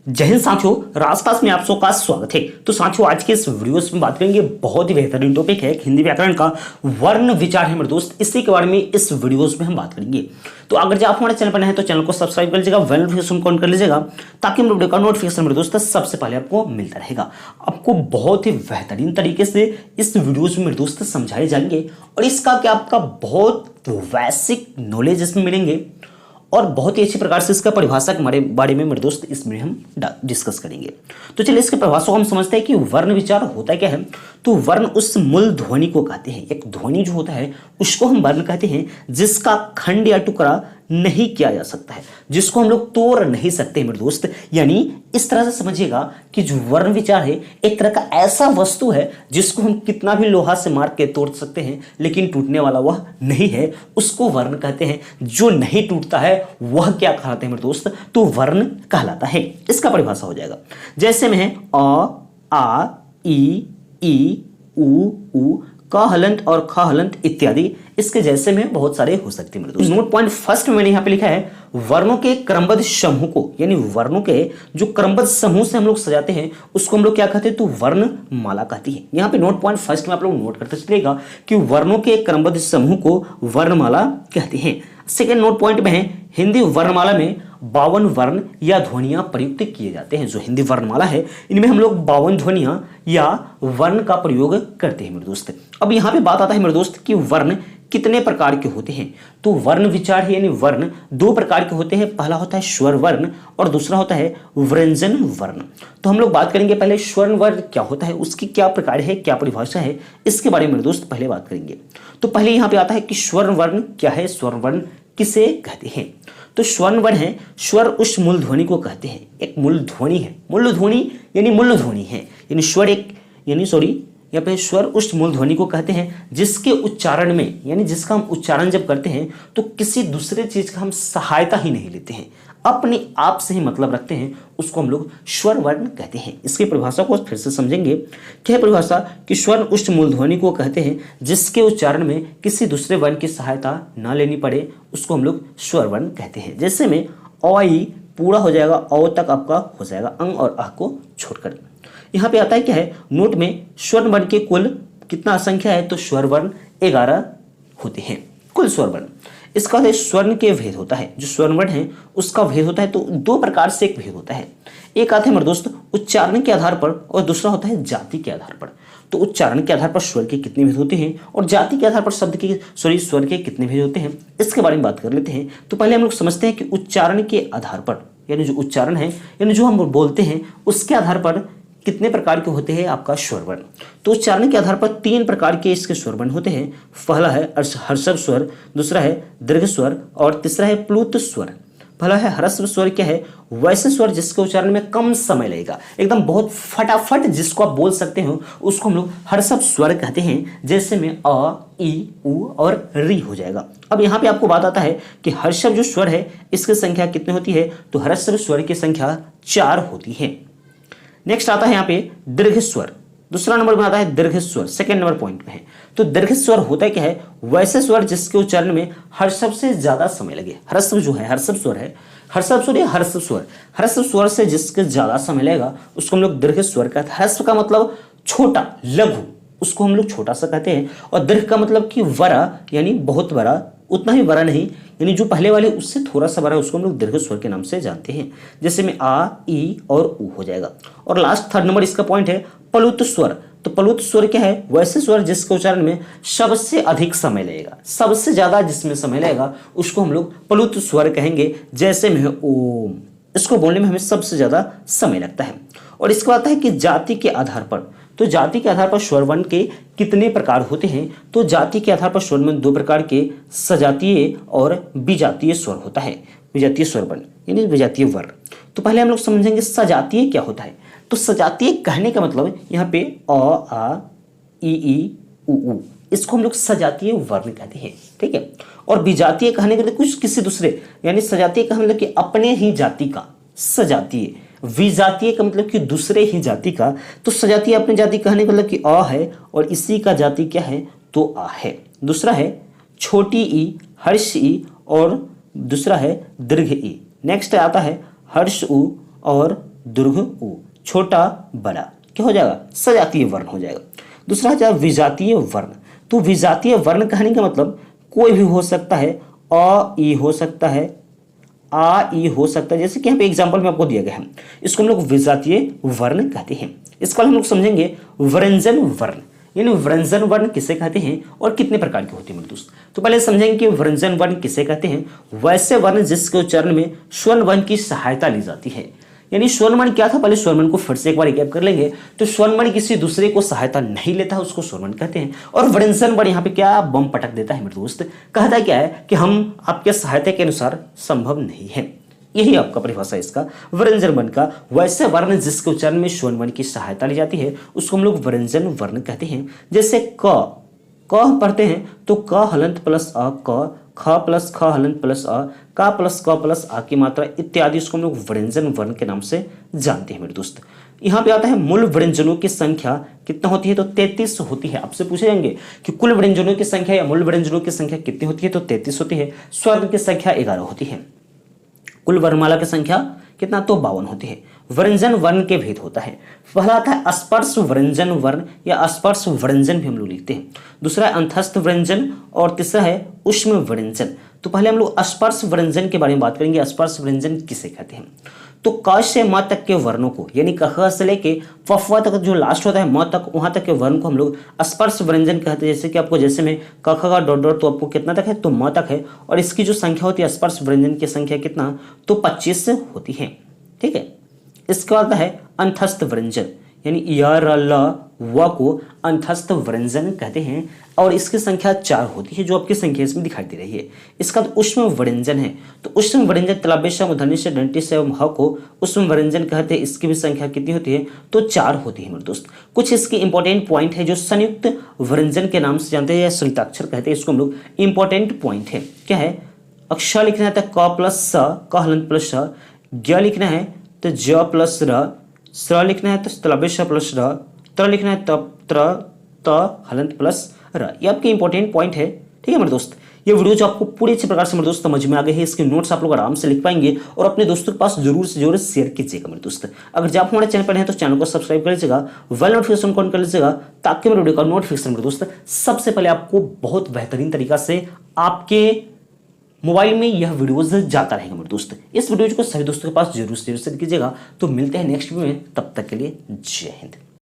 जय हिंद साथियों, राजपास में आप सबका स्वागत है। तो साथियों, आज के इस वीडियो में बात करेंगे, बहुत ही बेहतरीन टॉपिक है, हिंदी व्याकरण का वर्ण विचार है मेरे दोस्त। इसी के बारे में इस वीडियोस में हम बात करेंगे। तो अगर जो आप हमारे चैनल पर नए हैं तो चैनल को सब्सक्राइब कर लीजिएगा, बेल नोटिफिकेशन ऑन कर लीजिएगा, ताकि हम वीडियो का नोटिफिकेशन मेरे दोस्त सबसे पहले आपको मिलता रहेगा। आपको बहुत ही बेहतरीन तरीके से इस वीडियोज में मेरे दोस्त समझाए जाएंगे और इसका क्या आपका बहुत बेसिक नॉलेज इसमें मिलेंगे और बहुत ही अच्छी प्रकार से इसका परिभाषा के बारे में मेरे दोस्त इसमें हम डिस्कस करेंगे। तो चलिए इसके परिभाषा को हम समझते हैं कि वर्ण विचार होता क्या है। तो वर्ण उस मूल ध्वनि को कहते हैं, एक ध्वनि जो होता है उसको हम वर्ण कहते हैं, जिसका खंड या टुकड़ा नहीं किया जा सकता है, जिसको हम लोग तोड़ नहीं सकते मेरे दोस्त। यानी इस तरह से समझिएगा कि जो वर्ण विचार है एक तरह का ऐसा वस्तु है जिसको हम कितना भी लोहा से मार के तोड़ सकते हैं, लेकिन टूटने वाला वह नहीं है, उसको वर्ण कहते हैं। जो नहीं टूटता है वह क्या कहलाते हैं मेरे दोस्त, तो वर्ण कहलाता है। इसका परिभाषा हो जाएगा, जैसे में है अ, आ, ई, उ, क हलंत और ख हलंत इत्यादि। इसके जैसे में बहुत सारे हो सकते हैं मेरे दोस्त। नोट पॉइंट फर्स्ट में मैंने यहाँ पे लिखा है, वर्णों के क्रमबद्ध समूह को, यानी वर्णों के जो क्रमबद्ध समूह से हम लोग सजाते हैं उसको हम लोग क्या कहते हैं, तो वर्णमाला कहती है। यहाँ पे नोट पॉइंट फर्स्ट में आप लोग नोट करते चलिएगा कि वर्णों के क्रमबद्ध समूह को वर्णमाला कहते हैं। सेकेंड नोट पॉइंट में है, हिंदी वर्णमाला में 52 वर्ण या ध्वनियां प्रयुक्त किए जाते हैं। जो हिंदी वर्णमाला है इनमें हम लोग 52 ध्वनियां या वर्ण का प्रयोग करते हैं मेरे दोस्त। अब यहाँ पे बात आता है मेरे दोस्त कि वर्ण कितने प्रकार के होते हैं। तो वर्ण विचार है, यानी वर्ण दो प्रकार के होते हैं। पहला होता है स्वर वर्ण और दूसरा होता है व्यंजन वर्ण। तो हम लोग बात करेंगे पहले स्वर वर्ण क्या होता है, उसकी क्या प्रकार है, क्या परिभाषा है, इसके बारे में मेरे दोस्त पहले बात करेंगे। तो पहले यहाँ पे आता है कि स्वर वर्ण क्या है, स्वर वर्ण किसे कहते हैं। तो स्वर वर्ण है, स्वर उस मूल ध्वनि को कहते हैं, एक मूल ध्वनि है, मूल ध्वनि यानी मूल ध्वनि है, यानी स्वर एक यहाँ पे स्वर उस मूल ध्वनि को कहते हैं जिसके उच्चारण में, यानी जिसका हम उच्चारण जब करते हैं तो किसी दूसरे चीज का हम सहायता ही नहीं लेते हैं, अपने आप से ही मतलब रखते हैं, उसको हम लोग स्वर वर्ण कहते हैं। इसकी परिभाषा को फिर से समझेंगे। क्या है परिभाषा, कि स्वर उस मूल ध्वनि को कहते हैं जिसके उच्चारण में किसी दूसरे वर्ण की सहायता ना लेनी पड़े, उसको हम लोग स्वर वर्ण कहते हैं। जैसे में अ ई पूरा हो जाएगा, अ तक आपका हो जाएगा, अंग और अह को छोड़कर। यहाँ पे आता है क्या है, नोट में स्वर वर्ण के कुल कितना संख्या है, तो स्वर वर्ण 11 होते हैं, कुल स्वर वर्ण। इसका स्वर्ण के भेद होता है, जो स्वर्ण वर्ण है उसका भेद होता है। तो दो प्रकार से एक भेद होता है, एक आता है मेरे दोस्त उच्चारण के आधार पर और दूसरा होता है जाति के आधार पर। तो उच्चारण के आधार पर स्वर के कितने भेद होते हैं और जाति के आधार पर स्वर के कितने भेद होते हैं, इसके बारे में बात कर लेते हैं। तो पहले हम लोग समझते हैं कि उच्चारण के आधार पर, यानी जो उच्चारण है, यानी जो हम बोलते हैं उसके आधार पर कितने प्रकार के होते हैं आपका स्वर वर्ण। तो उच्चारण के आधार पर 3 प्रकार के इसके स्वर वर्ण होते हैं। पहला है हर्षव स्वर, दूसरा है दीर्घ स्वर और तीसरा है प्लुत स्वर। पहला है हर्षव स्वर, क्या है, वैसे स्वर जिसके उच्चारण में कम समय लगेगा, एकदम बहुत फटाफट जिसको आप बोल सकते हो उसको हम लोग हर्षव स्वर कहते हैं। जैसे में अ, ई, उ और री हो जाएगा। अब यहाँ पे आपको बात आता है कि हर्षव जो स्वर है इसकी संख्या कितनी होती है, तो हर्षव स्वर की संख्या 4 होती है। नेक्स्ट आता है यहाँ पे दीर्घ स्वर, दूसरा नंबर में आता है दीर्घ स्वर, सेकंड नंबर पॉइंट में है। तो दीर्घ स्वर होता है क्या है, वैसे स्वर जिसके उच्चारण में हर्षव से ज्यादा समय लगे। हर्षव जो है हर्षव स्वर है, हर्षव स्वर या हर्षव स्वर, हर्षव स्वर से जिसके ज्यादा समय लगेगा उसको हम लोग दीर्घ स्वर कहते हैं। हर्षव का मतलब छोटा, लघु, उसको हम लोग छोटा सा कहते हैं। और दीर्घ का मतलब कि बड़ा, यानी बहुत बड़ा, उतना ही बड़ा नहीं, यानी जो पहले वाले उससे थोड़ा सा बड़ा, उसको हम लोग दीर्घ स्वर के नाम से जानते हैं। जैसे में आ, ई और उ हो जाएगा। और लास्ट थर्ड नंबर इसका पॉइंट है प्लुत स्वर। तो प्लुत स्वर क्या है, वैसे स्वर जिसके उच्चारण में सबसे अधिक समय लगेगा, सबसे ज्यादा जिसमें समय लगेगा उसको हम लोग प्लुत स्वर कहेंगे। जैसे में ओम, इसको बोलने में हमें सबसे ज्यादा समय लगता है। और इसके बाद है कि जाति के आधार पर, तो जाति के आधार पर स्वर वर्ण के कितने प्रकार होते हैं। तो जाति के आधार पर स्वर वर्ण 2 प्रकार के, सजातीय और विजातीय स्वर होता है। विजातीय स्वर वर्ण यानी विजातीय वर्ण। तो पहले हम लोग समझेंगे सजातीय क्या होता है। तो सजातीय कहने का मतलब यहाँ पे अ, आ, ई, उ, इसको हम लोग सजातीय वर्ण कहते हैं, ठीक है। और विजातीय कहने के लिए कुछ किसी दूसरे, यानी सजातीय का मतलब कि अपने ही जाति का सजातीय, विजातीय का मतलब कि दूसरे ही जाति का। तो सजातीय अपनी जाति कहने का मतलब कि अ है और इसी का जाति क्या है, तो आ है। दूसरा है छोटी ई, हर्ष ई और दूसरा है दीर्घ ई। नेक्स्ट आता है हर्ष उ और दीर्घ उ, छोटा बड़ा क्या हो जाएगा, सजातीय वर्ण हो जाएगा। दूसरा है विजातीय वर्ण। तो विजातीय वर्ण कहने का मतलब कोई भी हो सकता है, अ ई हो सकता है, आ ई हो सकता है, जैसे कि यहाँ पे एग्जांपल में आपको दिया गया है, इसको हम लोग विजातीय वर्ण कहते हैं। इसको हम लोग समझेंगे व्यंजन वर्ण, यानी व्यंजन वर्ण किसे कहते हैं और कितने प्रकार के होते हैं मेरे दोस्त। तो पहले समझेंगे कि व्यंजन वर्ण किसे कहते हैं। वैसे वर्ण जिसके उच्चारण में स्वर्ण वर्ण की सहायता ली जाती है। यानी स्वर्ण वर्ण क्या था, पहले स्वर्ण वर्ण को फिर से एक बार रिकैप कर लेंगे। तो स्वर्ण वर्ण किसी दूसरे को सहायता नहीं लेता है, उसको स्वर्ण वर्ण कहते हैं। और व्यंजन वर्ण यहाँ पे क्या बम पटक देता है मेरे दोस्त, कहता क्या है कि हम आपके सहायता के अनुसार संभव नहीं है। यही आपका परिभाषा इसका व्यंजन वर्ण का। वैसे वर्ण जिसके उच्चारण में स्वर्ण वर्ण की सहायता ली जाती है उसको हम लोग व्यंजन वर्ण कहते हैं। जैसे क पढ़ते हैं तो क हलंत प्लस अ, क ख प्लस ख हलंत प्लस अ, का प्लस क प्लस आ की मात्रा इत्यादि, इसको हम लोग व्यंजन वर्ण के नाम से जानते हैं मेरे दोस्त। यहाँ पे आता है मूल व्यंजनों की संख्या कितना होती है, तो 33 होती है। आपसे पूछे जाएंगे कि कुल व्यंजनों की संख्या या मूल व्यंजनों की संख्या कितनी होती है, तो 33 होती है। स्वर्ण की संख्या 11 होती है। कुल वर्णमाला की संख्या कितना, तो 52 होती है। व्यंजन वर्ण के भेद होता है। पहला आता है स्पर्श व्यंजन वर्ण या स्पर्श व्यंजन भी हम लोग लिखते हैं। दूसरा है अंतस्थ व्यंजन और तीसरा है उष्म व्यंजन। तो पहले हम लोग स्पर्श व्यंजन के बारे में बात करेंगे। स्पर्श व्यंजन किसे कहते हैं, तो क से म तक के वर्णों को, यानी क से लेके फ तक जो लास्ट होता है म तक, वहां तक के वर्ण को हम लोग स्पर्श व्यंजन कहते हैं। जैसे कि आपको जैसे में क ख का डॉट डॉट तो आपको कितना तक है, तो म तक है। और इसकी जो संख्या होती है स्पर्श व्यंजन की संख्या कितना, तो 25 होती है। ठीक है। इसके बाद है अंतस्थ व्यंजन, यानी य र ल व को अंतस्थ व्यंजन कहते हैं और इसकी संख्या 4 होती है, जो आपकी संख्या इसमें दिखाई दे रही है। इसका तो उष्म व्यंजन है। तो उष्म व्यंजन तलाबेशा मूर्धन्य से दंती से एवं ह को उष्म व्यंजन कहते हैं। इसकी भी संख्या कितनी होती है, तो 4 होती है मेरे दोस्त। कुछ इसके इंपॉर्टेंट पॉइंट है जो संयुक्त व्यंजन के नाम से जानते हैं या संयुक्ताक्षर कहते हैं, इसको हम लोग इंपॉर्टेंट पॉइंट है। क्या है, अक्षर लिखना है तो क प्लस स, क हलंत प्लस स, ज्ञ लिखना है तो ज प्लस र, स्र लिखना है तो तलाबेशा प्लस र, त्र लिखना है तब त्र त हलंत प्लस र। ये आपके इंपॉर्टेंट पॉइंट है। ठीक है मेरे दोस्त, ये वीडियो जो आपको पूरी अच्छी प्रकार से मेरे दोस्त समझ में आ गई है, इसके नोट्स आप लोग आराम से लिख पाएंगे और अपने दोस्तों के पास जरूर से जरूर शेयर कीजिएगा मेरे दोस्त। अगर जब आप हमारे चैनल पर हैं तो चैनल को सब्सक्राइब कर लीजिएगा, वेल नोटिफिकेशन ऑन कर लीजिएगा, ताकि मेरे वीडियो का नोटिफिकेशन मेरे दोस्त सबसे पहले आपको बहुत बेहतरीन तरीका से आपके मोबाइल में यह वीडियोस जाता रहेगा मेरे दोस्त। इस वीडियो को सभी दोस्तों के पास जरूर से शेयर कीजिएगा। तो मिलते हैं नेक्स्ट वीडियो में, तब तक के लिए जय हिंद।